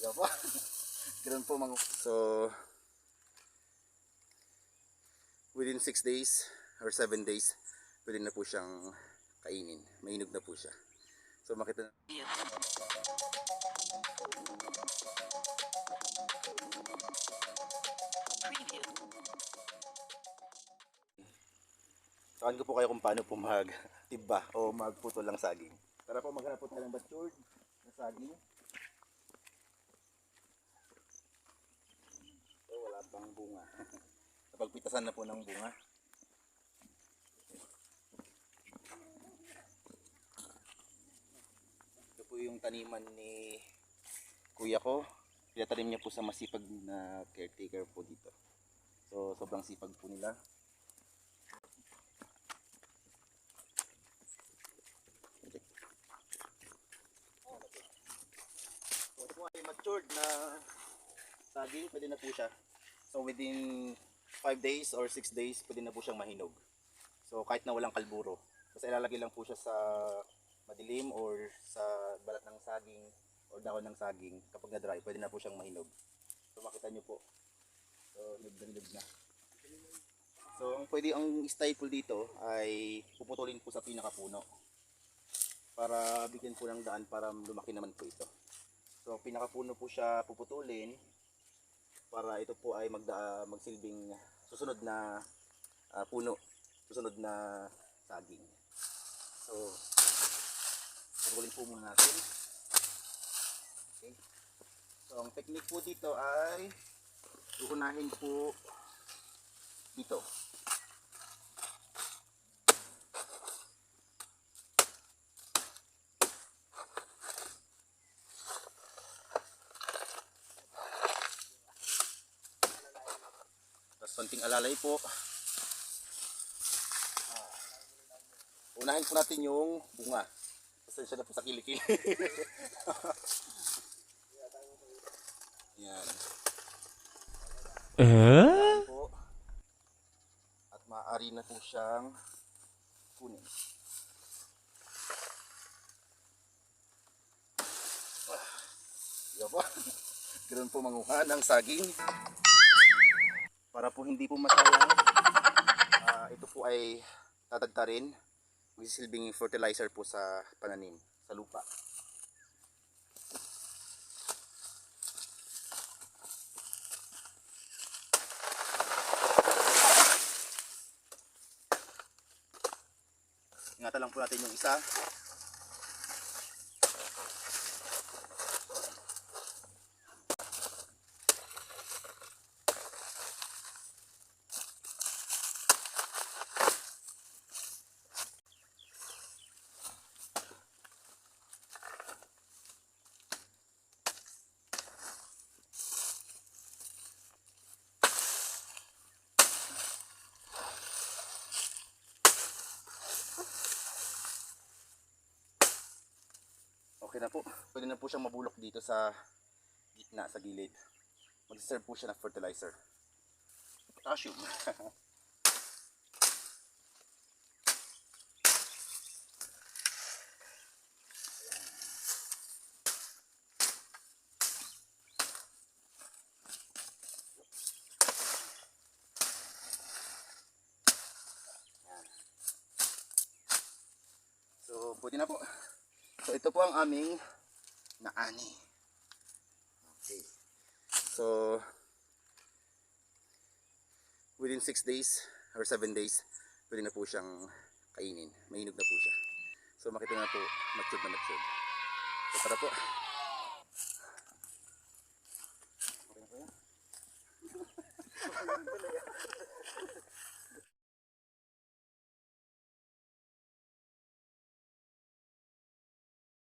Diba po? Ganun po mga. So, within 6 days or 7 days, pwede na po siyang kainin. Mainog na po siya. So, makita na. Saan ko po kayo kung paano po mag-tiba o magputol ng saging. Tara po, maghanap po tayo ng matured na saging. So, wala pang bunga. Napagpitasan na po ng bunga. Ito po yung taniman ni kuya ko. Pinatanim niya po sa masipag na caretaker po dito. So, sobrang sipag po nila. Ito po ay matured na saging, pwede na po siya. So within 5 days or 6 days, pwede na po siyang mahinog. So kahit na walang kalburo. Kasi ilalagay lang po siya sa madilim or sa balat ng saging or dahon ng saging. Kapag na-dry, pwede na po siyang mahinog. So makita nyo po. So nagdalog na. So ang style po dito ay puputulin po sa pinakapuno. Para bigyan po ng daan para lumaki naman po ito. So pinakapuno po siya puputulin para ito po ay magsilbing susunod na puno, susunod na saging. So puputulin po muna natin. Okay. So ang technique po dito ay uunahin po dito. Konting alalay po. Unahin po natin yung bunga. Pasensya na po sa kilikili. Yan. Po. At maaari na po siyang kunin. Yan po. Ganoon po manguha ng saging. Para po hindi po masayang, ito po ay tatagtarin, magsisilbing fertilizer po sa pananim, sa lupa. Ingatan lang po natin yung isa. Okay na po. Pwede na po siyang mabulok dito sa gitna, sa gilid. Mag-serve po siya ng fertilizer. Potassium. So, pwede na po. So ito po ang aming naani. Okay. So within 6 days or 7 days, pwede na po siyang kainin. Mainog na po siya. So makita na po, matured na matured. So tara po. Okay na po yan.